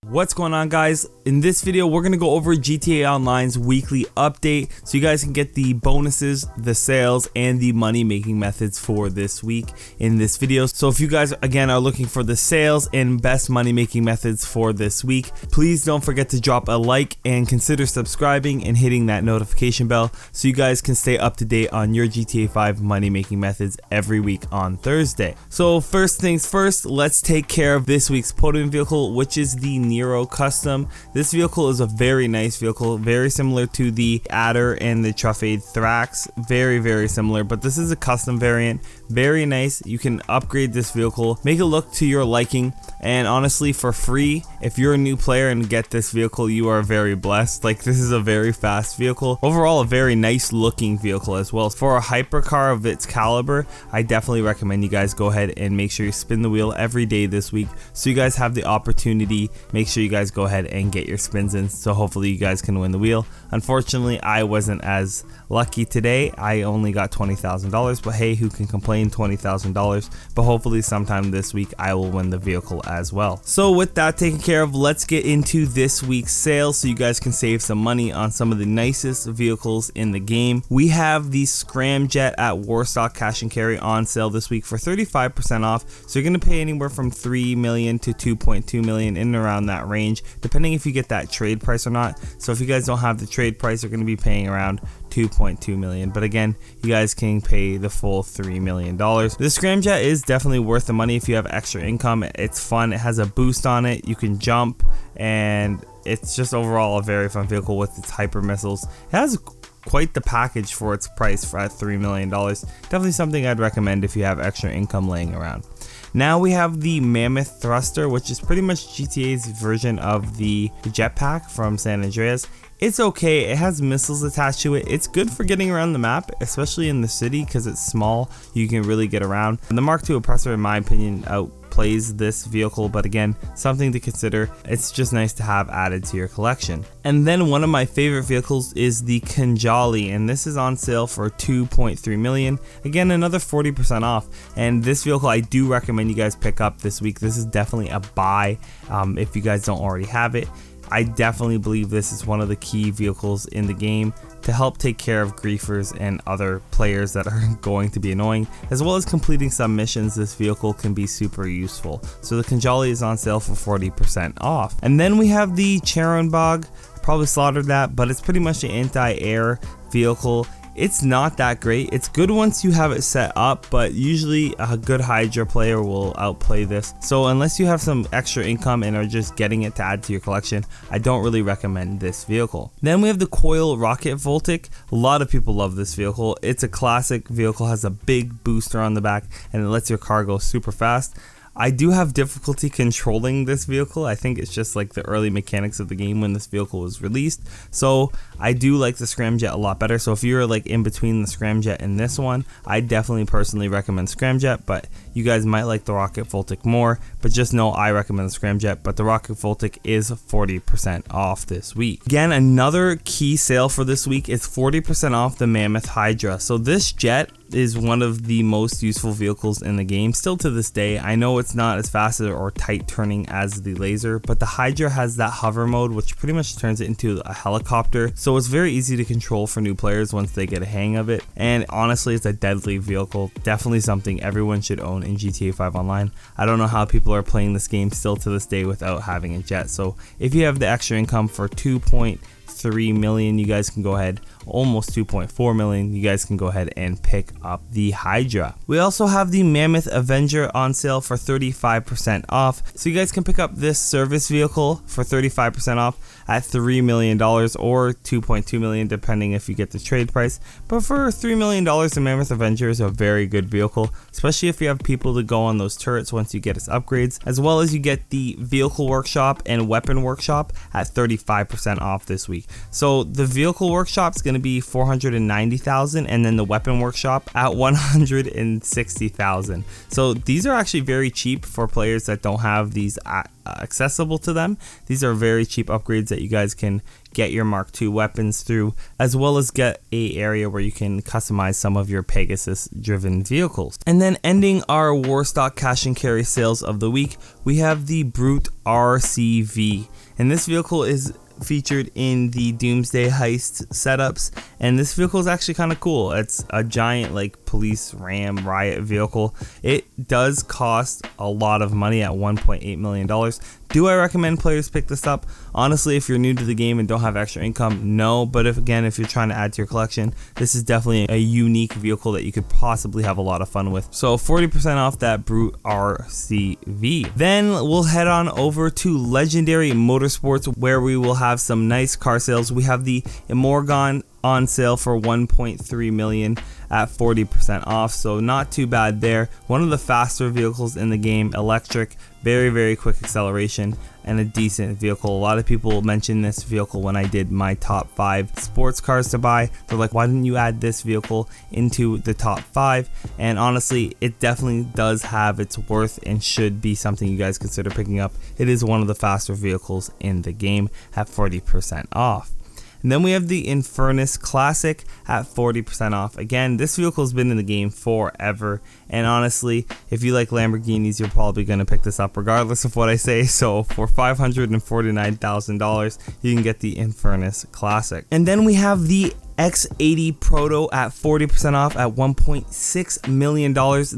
What's going on, guys? In this video we're going to go over GTA Online's weekly update so you guys can get the bonuses, the sales, and the money making methods for this week in this video. So if you guys again are looking for the sales and best money making methods for this week, please don't forget to drop a like and consider subscribing and hitting that notification bell so you guys can stay up to date on your GTA 5 money making methods every week on Thursday. So first things first, let's take care of this week's podium vehicle, which is the Nero Custom. This vehicle is a very nice vehicle, very similar to the Adder and the Truffade Thrax, very similar, but this is a custom variant. Very nice. You can upgrade this vehicle, make it look to your liking, and honestly for free. If you're a new player and get this vehicle, you are very blessed. Like, this is a very fast vehicle, overall a very nice looking vehicle as well. For a hypercar of its caliber, I definitely recommend you guys go ahead and make sure you spin the wheel every day this week so you guys have the opportunity. Make sure you guys go ahead and get your spins in, so hopefully you guys can win the wheel. Unfortunately, I wasn't as lucky today. I only got $20,000, but hey, who can complain? $20,000, but hopefully sometime this week I will win the vehicle as well. So with that taken care of, let's get into this week's sales so you guys can save some money on some of the nicest vehicles in the game. We have the Scramjet at Warstock Cash and Carry on sale this week for 35% off, so you're going to pay anywhere from 3 million to 2.2 million, in and around that range, depending if you get that trade price or not. So if you guys don't have the trade price, you're going to be paying around 2.2 million, but again, you guys can pay the full $3 million. The Scramjet is definitely worth the money if you have extra income. It's fun, it has a boost on it, you can jump, and it's just overall a very fun vehicle with its hyper missiles. It has quite the package for its price for at $3 million. Definitely something I'd recommend if you have extra income laying around. Now we have the Mammoth Thruster, which is pretty much GTA's version of the jetpack from San Andreas. It's okay, it has missiles attached to it. It's good for getting around the map, especially in the city because it's small, you can really get around. And the Mark II Oppressor, in my opinion, outplays this vehicle, but again, something to consider. It's just nice to have added to your collection. And then one of my favorite vehicles is the Kanjali, and this is on sale for 2.3 million. Again, another 40% off, and this vehicle I do recommend you guys pick up this week. This is definitely a buy if you guys don't already have it. I definitely believe this is one of the key vehicles in the game to help take care of griefers and other players that are going to be annoying, as well as completing some missions. This vehicle can be super useful. So the Kanjali is on sale for 40% off. And then we have the Charonbog. Probably slaughtered that, but it's pretty much an anti-air vehicle. It's not that great. It's good once you have it set up, but usually a good Hydra player will outplay this. So unless you have some extra income and are just getting it to add to your collection, I don't really recommend this vehicle. Then we have the Coil Rocket Voltic. A lot of people love this vehicle. It's a classic vehicle, has a big booster on the back, and it lets your car go super fast. I do have difficulty controlling this vehicle. I think it's just like the early mechanics of the game when this vehicle was released. So I do like the Scramjet a lot better. So if you're like in between the Scramjet and this one, I definitely personally recommend Scramjet, but you guys might like the Rocket Voltic more. But just know I recommend the Scramjet, but the Rocket Voltic is 40% off this week. Again, another key sale for this week is 40% off the Mammoth Hydra. So this jet is one of the most useful vehicles in the game still to this day. I know it's not as fast or tight turning as the Laser, but the Hydra has that hover mode, which pretty much turns it into a helicopter, so it's very easy to control for new players once they get a hang of it. And honestly, it's a deadly vehicle, definitely something everyone should own in GTA 5 Online. I don't know how people are playing this game still to this day without having a jet. So if you have the extra income for 2.3 million, you guys can go ahead, almost 2.4 million, you guys can go ahead and pick up the Hydra. We also have the Mammoth Avenger on sale for 35% off, so you guys can pick up this service vehicle for 35% off at $3 million or 2.2 million depending if you get the trade price. But for $3 million, the Mammoth Avenger is a very good vehicle, especially if you have people to go on those turrets once you get its upgrades, as well as you get the Vehicle Workshop and Weapon Workshop at 35% off this week. So the Vehicle Workshop is going to be $490,000, and then the Weapon Workshop at $160,000. So these are actually very cheap for players that don't have these accessible to them. These are very cheap upgrades that you guys can get your Mark II weapons through, as well as get a area where you can customize some of your Pegasus driven vehicles. And then ending our Warstock cash and carry sales of the week, we have the Brute RCV, and this vehicle is featured in the Doomsday Heist setups, and this vehicle is actually kind of cool. It's a giant like police ram riot vehicle. It does cost a lot of money at $1.8 million. Do I recommend players pick this up? Honestly, if you're new to the game and don't have extra income, no. But if you're trying to add to your collection, this is definitely a unique vehicle that you could possibly have a lot of fun with. So 40% off that Brute RCV. Then we'll head on over to Legendary Motorsports, where we will have some nice car sales. We have the Immorgon on sale for 1.3 million at 40% off, so not too bad there. One of the faster vehicles in the game, electric, very quick acceleration, and a decent vehicle. A lot of people mentioned this vehicle when I did my top 5 sports cars to buy. They're like, why didn't you add this vehicle into the top 5? And honestly, it definitely does have its worth and should be something you guys consider picking up. It is one of the faster vehicles in the game at 40% off. And then we have the Infernus Classic at 40% off. Again, this vehicle has been in the game forever, and honestly, if you like Lamborghinis, you're probably going to pick this up regardless of what I say. So for $549,000, you can get the Infernus Classic. And then we have the X80 Proto at 40% off at $1.6 million.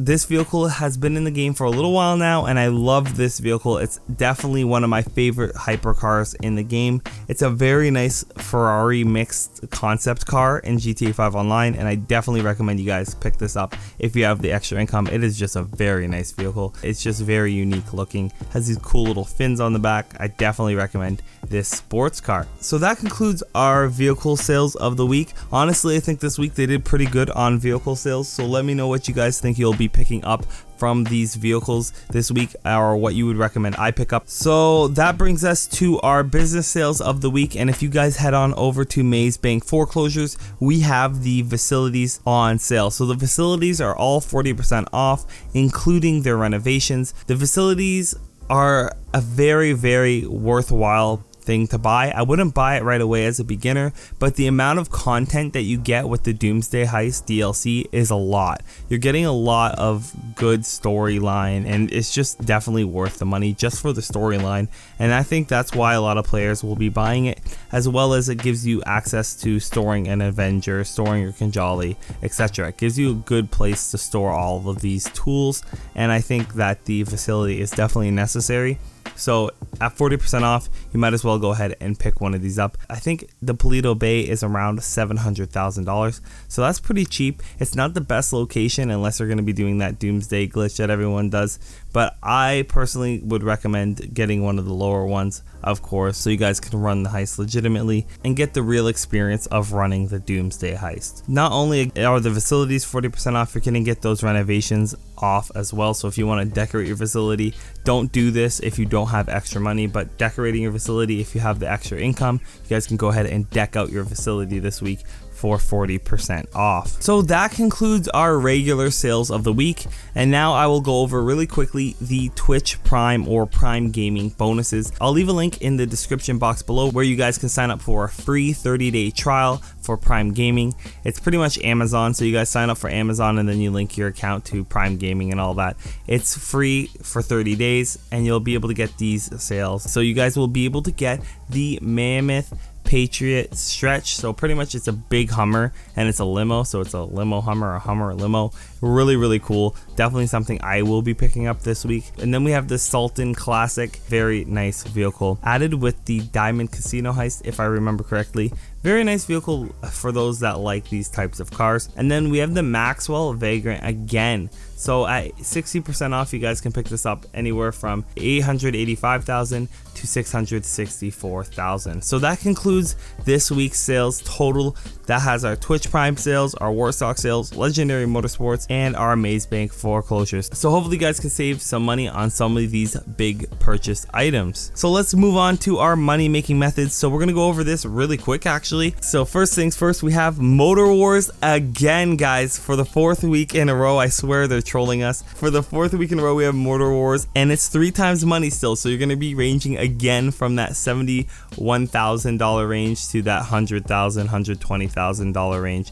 This vehicle has been in the game for a little while now, and I love this vehicle. It's definitely one of my favorite hypercars in the game. It's a very nice Ferrari mixed concept car in GTA 5 Online, and I definitely recommend you guys pick this up if you have the extra income. It is just a very nice vehicle. It's just very unique looking, has these cool little fins on the back. I definitely recommend this sports car. So that concludes our vehicle sales of the week. Honestly, I think this week they did pretty good on vehicle sales, so let me know what you guys think you'll be picking up from these vehicles this week, or what you would recommend I pick up. So that brings us to our business sales of the week, and if you guys head on over to Maze Bank Foreclosures, we have the facilities on sale. So the facilities are all 40% off, including their renovations. The facilities are a very worthwhile thing to buy. I wouldn't buy it right away as a beginner, but the amount of content that you get with the Doomsday Heist DLC is a lot. You're getting a lot of good storyline, and it's just definitely worth the money just for the storyline, and I think that's why a lot of players will be buying it, as well as it gives you access to storing an Avenger, storing your Kinjali, etc. It gives you a good place to store all of these tools, and I think that the facility is definitely necessary. So at 40% off, you might as well go ahead and pick one of these up. I think the Paleto Bay is around $700,000, so that's pretty cheap. It's not the best location unless you're going to be doing that Doomsday glitch that everyone does, but I personally would recommend getting one of the lower ones, of course, so you guys can run the heist legitimately and get the real experience of running the Doomsday Heist. Not only are the facilities 40% off, you're going to get those renovations off as well. So if you want to decorate your facility, don't do this if you don't have extra money, but decorating your facility, if you have the extra income, you guys can go ahead and deck out your facility this week for 40% off. So that concludes our regular sales of the week, and now I will go over really quickly the Twitch Prime or Prime Gaming bonuses. I'll leave a link in the description box below where you guys can sign up for a free 30-day trial for Prime Gaming. It's pretty much Amazon, so you guys sign up for Amazon and then you link your account to Prime Gaming and all that. It's free for 30 days and you'll be able to get these sales. So you guys will be able to get the Mammoth Patriot stretch. So pretty much it's a big Hummer and it's a limo, so it's a limo Hummer, a Hummer limo. Really cool. Definitely something I will be picking up this week. And then we have the Sultan Classic, very nice vehicle added with the Diamond Casino Heist, if I remember correctly. Very nice vehicle for those that like these types of cars. And then we have the Maxwell Vagrant again. So at 60% off, you guys can pick this up anywhere from $885,000 to $664,000. So that concludes this week's sales total. That has our Twitch Prime sales, our Warstock sales, Legendary Motorsports, and our maze bank foreclosures. So hopefully you guys can save some money on some of these big purchase items. So let's move on to our money making methods. So we're gonna go over this really quick actually. So first things first, we have Motor Wars again, guys, for the 4th week in a row. I swear they're trolling us. For the 4th week in a row, we have Motor Wars, and it's 3 times money still. So you're gonna be ranging again from that $71,000 range to that $100,000, $120,000 range,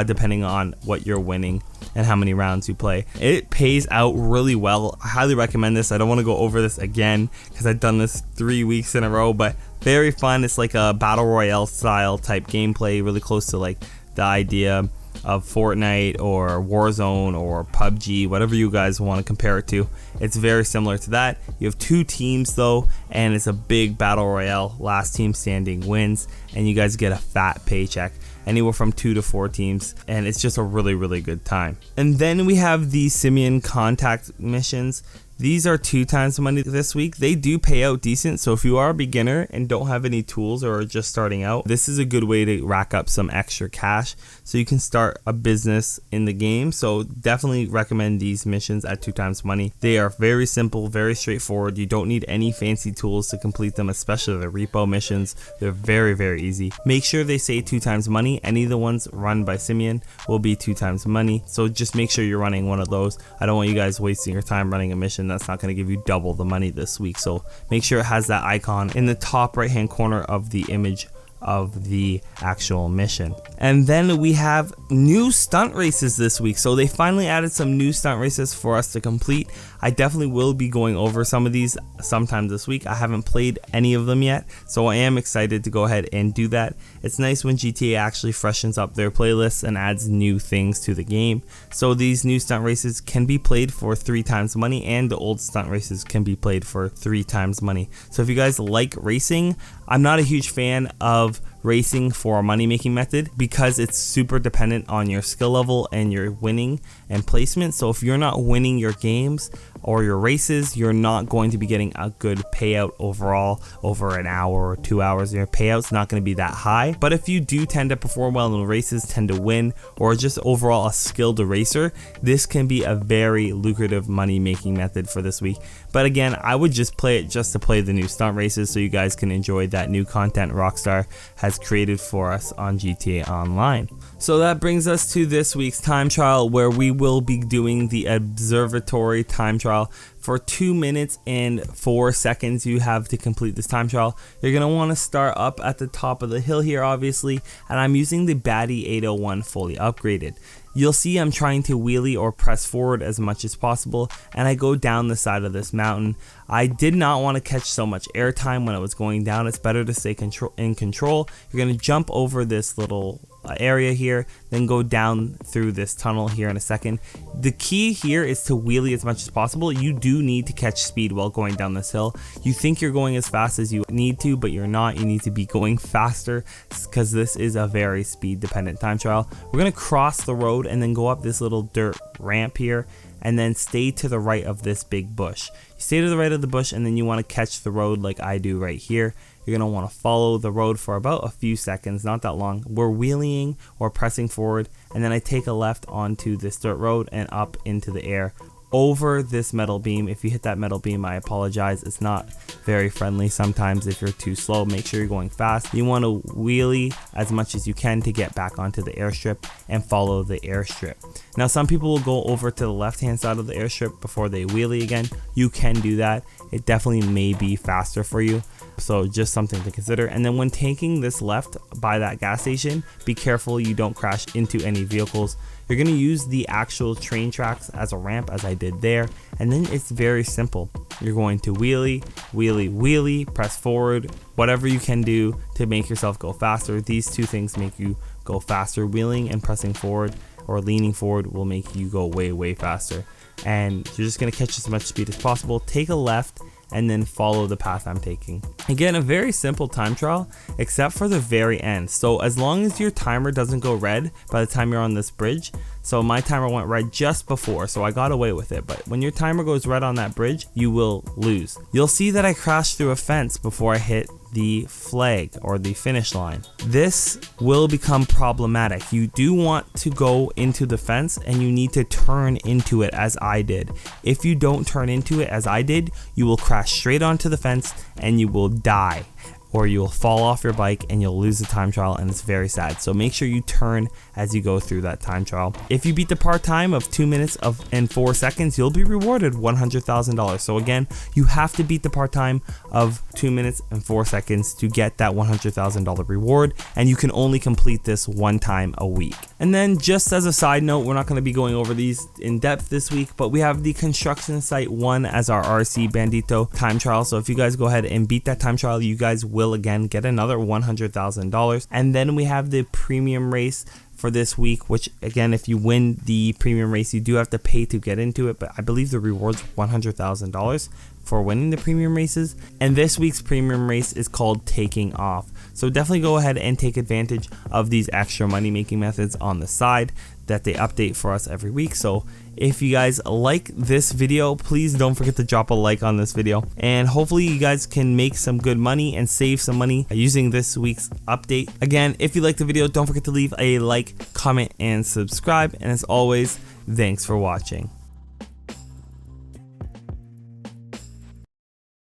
depending on what you're winning and how many rounds you play. It pays out really well. I highly recommend this. I don't want to go over this again because I've done this 3 weeks in a row, but very fun. It's like a battle royale style type gameplay, really close to like the idea of Fortnite or Warzone or PUBG, whatever you guys want to compare it to. It's very similar to that. You have 2 teams though, and it's a big battle royale. Last team standing wins, and you guys get a fat paycheck. Anywhere from 2 to 4 teams, and it's just a really good time. And then we have the Simeon contact missions. These are 2 times the money this week. They do pay out decent, so if you are a beginner and don't have any tools or are just starting out, this is a good way to rack up some extra cash so you can start a business in the game. So definitely recommend these missions at 2 times money. They are very simple, very straightforward. You don't need any fancy tools to complete them, especially the repo missions. They're very easy. Make sure they say 2 times money. Any of the ones run by Simeon will be 2 times money, so just make sure you're running one of those. I don't want you guys wasting your time running a mission that's not going to give you double the money this week. So make sure it has that icon in the top right hand corner of the image of the actual mission. And then we have new stunt races this week. So they finally added some new stunt races for us to complete. I definitely will be going over some of these sometime this week. I haven't played any of them yet, so I am excited to go ahead and do that. It's nice when GTA actually freshens up their playlists and adds new things to the game. So these new stunt races can be played for 3 times money, and the old stunt races can be played for 3 times money. So if you guys like racing, I'm not a huge fan of racing for a money making method because it's super dependent on your skill level and your winning and placement. So if you're not winning your games or your races, you're not going to be getting a good payout overall over an hour or 2 hours. Your payout's not going to be that high. But if you do tend to perform well in the races, tend to win, or just overall a skilled racer, this can be a very lucrative money making method for this week. But again, I would just play it just to play the new stunt races so you guys can enjoy that new content Rockstar has created for us on GTA Online. So that brings us to this week's time trial, where we will be doing the Observatory time trial. For 2 minutes and 4 seconds you have to complete this time trial. You're going to want to start up at the top of the hill here, obviously, and I'm using the Batty 801 fully upgraded. You'll see I'm trying to wheelie or press forward as much as possible, and I go down the side of this mountain. I did not want to catch so much airtime when I was going down. It's better to stay in control. You're going to jump over this little area here, then go down through this tunnel here in a second. The key here is to wheelie as much as possible. You do need to catch speed while going down this hill. You think you're going as fast as you need to, but you're not. You need to be going faster because this is a very speed dependent time trial. We're going to cross the road and then go up this little dirt ramp here, and then stay to the right of this big bush. You stay to the right of the bush, and then you want to catch the road like I do right here. You're going to want to follow the road for about a few seconds, not that long. We're wheeling or pressing forward, and then I take a left onto this dirt road and up into the air over this metal beam. If you hit that metal beam, I apologize. It's not very friendly sometimes if you're too slow. Make sure you're going fast. You want to wheelie as much as you can to get back onto the airstrip and follow the airstrip. Now, some people will go over to the left hand side of the airstrip before they wheelie again. You can do that. It definitely may be faster for you, so just something to consider. And then when taking this left by that gas station, be careful you don't crash into any vehicles. You're going to use the actual train tracks as a ramp, as I did there, and then it's very simple. You're going to wheelie, wheelie, wheelie, press forward, whatever you can do to make yourself go faster. These two things make you go faster. Wheeling and pressing forward or leaning forward will make you go way faster. And you're just going to catch as much speed as possible. Take a left and then follow the path I'm taking. Again, a very simple time trial, except for the very end. So as long as your timer doesn't go red by the time you're on this bridge, So my timer went red just before, so I got away with it. But when your timer goes red on that bridge, you will lose. You'll see that I crashed through a fence before I hit the flag or the finish line. This will become problematic. You do want to go into the fence and you need to turn into it as I did. If you don't turn into it as I did, you will crash straight onto the fence and you will die, or you'll fall off your bike and you'll lose the time trial, and it's very sad. So make sure you turn as you go through that time trial. If you beat the part time of 2 minutes and 4 seconds, you'll be rewarded $100,000. So again, you have to beat the part time of 2 minutes and 4 seconds to get that $100,000 reward, and you can only complete this one time a week. And then just as a side note, we're not going to be going over these in depth this week, but we have the construction site 1 as our RC Bandito time trial. So if you guys go ahead and beat that time trial, you guys will again get another $100,000. And then we have the premium race for this week, which again, if you win the premium race, you do have to pay to get into it, but I believe the reward's $100,000 for winning the premium races. And this week's premium race is called Taking Off. So definitely go ahead and take advantage of these extra money making methods on the side that they update for us every week. So if you guys like this video, please don't forget to drop a like on this video, and hopefully you guys can make some good money and save some money using this week's update. Again, if you like the video, don't forget to leave a like, comment, and subscribe. And as always, thanks for watching.